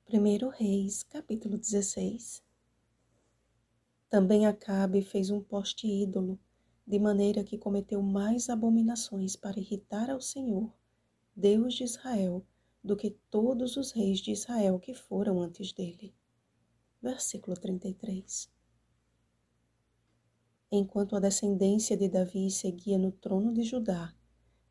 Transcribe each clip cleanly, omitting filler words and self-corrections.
1 Reis, capítulo 16. Também Acabe fez um poste ídolo, de maneira que cometeu mais abominações para irritar ao Senhor, Deus de Israel, do que todos os reis de Israel que foram antes dele. Versículo 33. Enquanto a descendência de Davi seguia no trono de Judá,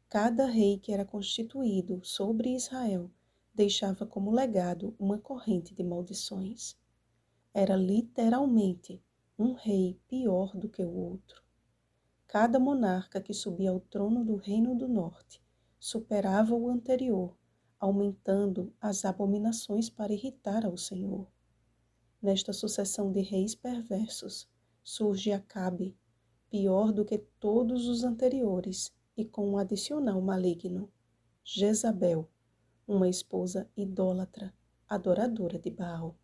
cada rei que era constituído sobre Israel deixava como legado uma corrente de maldições. Era literalmente um rei pior do que o outro. Cada monarca que subia ao trono do Reino do Norte superava o anterior, aumentando as abominações para irritar ao Senhor. Nesta sucessão de reis perversos, surge Acabe, pior do que todos os anteriores, e com um adicional maligno, Jezabel, uma esposa idólatra, adoradora de Baal.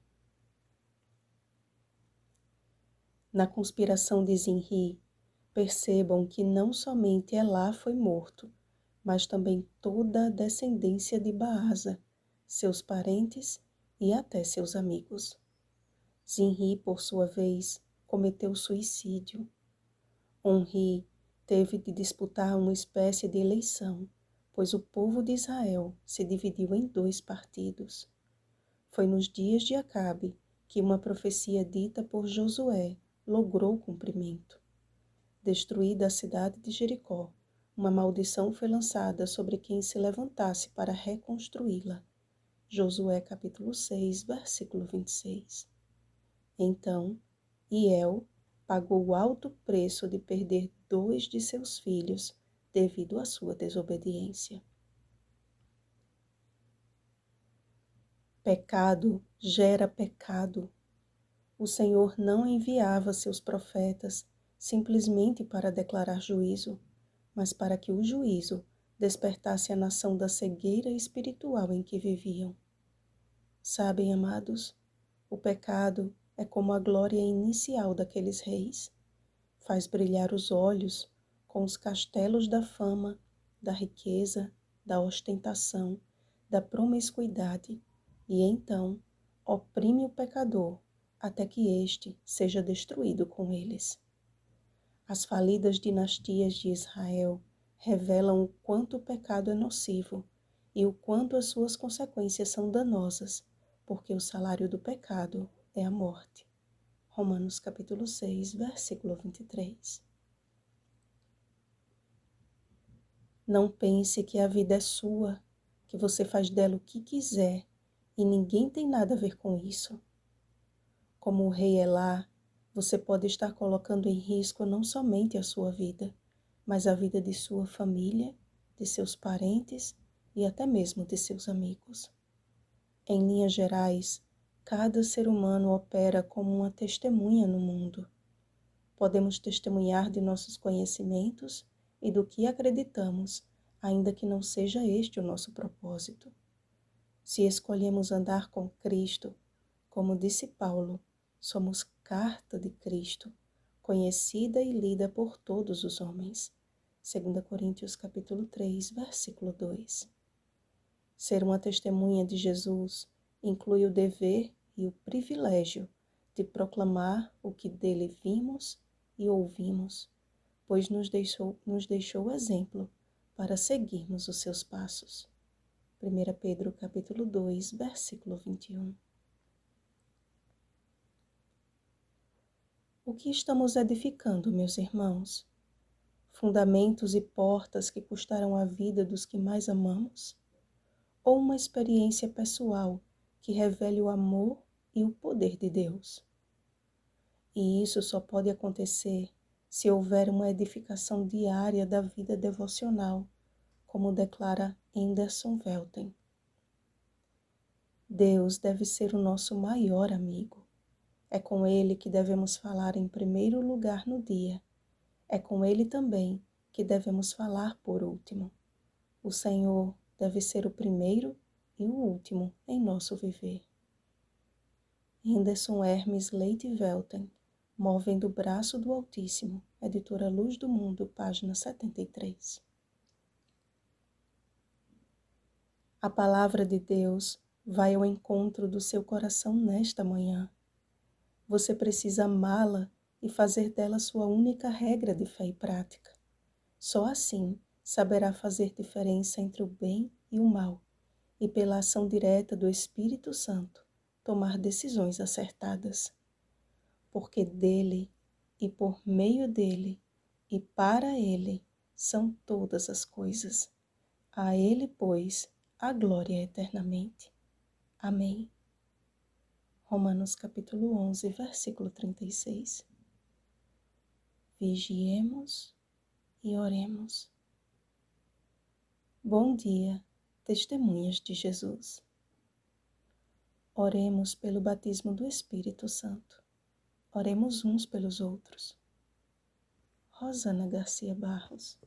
Na conspiração de Zinri, percebam que não somente Elá foi morto, mas também toda a descendência de Baasa, seus parentes e até seus amigos. Zinri, por sua vez, cometeu suicídio. Onri teve de disputar uma espécie de eleição, pois o povo de Israel se dividiu em 2 partidos. Foi nos dias de Acabe que uma profecia dita por Josué logrou cumprimento. Destruída a cidade de Jericó, uma maldição foi lançada sobre quem se levantasse para reconstruí-la. Josué capítulo 6, versículo 26. Então, Hiel pagou o alto preço de perder 2 de seus filhos devido à sua desobediência. Pecado gera pecado. O Senhor não enviava seus profetas simplesmente para declarar juízo, mas para que o juízo despertasse a nação da cegueira espiritual em que viviam. Sabem, amados, o pecado é como a glória inicial daqueles reis. Faz brilhar os olhos com os castelos da fama, da riqueza, da ostentação, da promiscuidade, e então oprime o pecador até que este seja destruído com eles. As falidas dinastias de Israel revelam o quanto o pecado é nocivo e o quanto as suas consequências são danosas, porque o salário do pecado é a morte. Romanos capítulo 6, versículo 23. Não pense que a vida é sua, que você faz dela o que quiser e ninguém tem nada a ver com isso. Como o rei Elá, você pode estar colocando em risco não somente a sua vida, mas a vida de sua família, de seus parentes e até mesmo de seus amigos. Em linhas gerais, cada ser humano opera como uma testemunha no mundo. Podemos testemunhar de nossos conhecimentos e do que acreditamos, ainda que não seja este o nosso propósito. Se escolhemos andar com Cristo, como disse Paulo, somos carta de Cristo, conhecida e lida por todos os homens. 2 Coríntios capítulo 3, versículo 2. Ser uma testemunha de Jesus inclui o dever e o privilégio de proclamar o que dele vimos e ouvimos, pois nos deixou exemplo para seguirmos os seus passos. 1 Pedro capítulo 2, versículo 21. O que estamos edificando, meus irmãos? Fundamentos e portas que custaram a vida dos que mais amamos? Ou uma experiência pessoal que revele o amor e o poder de Deus? E isso só pode acontecer se houver uma edificação diária da vida devocional, como declara Anderson Velten. Deus deve ser o nosso maior amigo. É com Ele que devemos falar em primeiro lugar no dia. É com Ele também que devemos falar por último. O Senhor deve ser o primeiro e o último em nosso viver. Henderson Hermes Leite Velten, Movendo o Braço do Altíssimo, editora Luz do Mundo, página 73. A palavra de Deus Vai ao encontro do seu coração nesta manhã. Você precisa amá-la e fazer dela sua única regra de fé e prática. Só assim saberá fazer diferença entre o bem e o mal, e pela ação direta do Espírito Santo, tomar decisões acertadas. Porque dele, e por meio dele, e para ele, são todas as coisas. A ele, pois, a glória eternamente. Amém. Romanos capítulo 11, versículo 36. Vigiemos e oremos. Bom dia, testemunhas de Jesus. Oremos pelo batismo do Espírito Santo. Oremos uns pelos outros. Rosana Garcia Barros.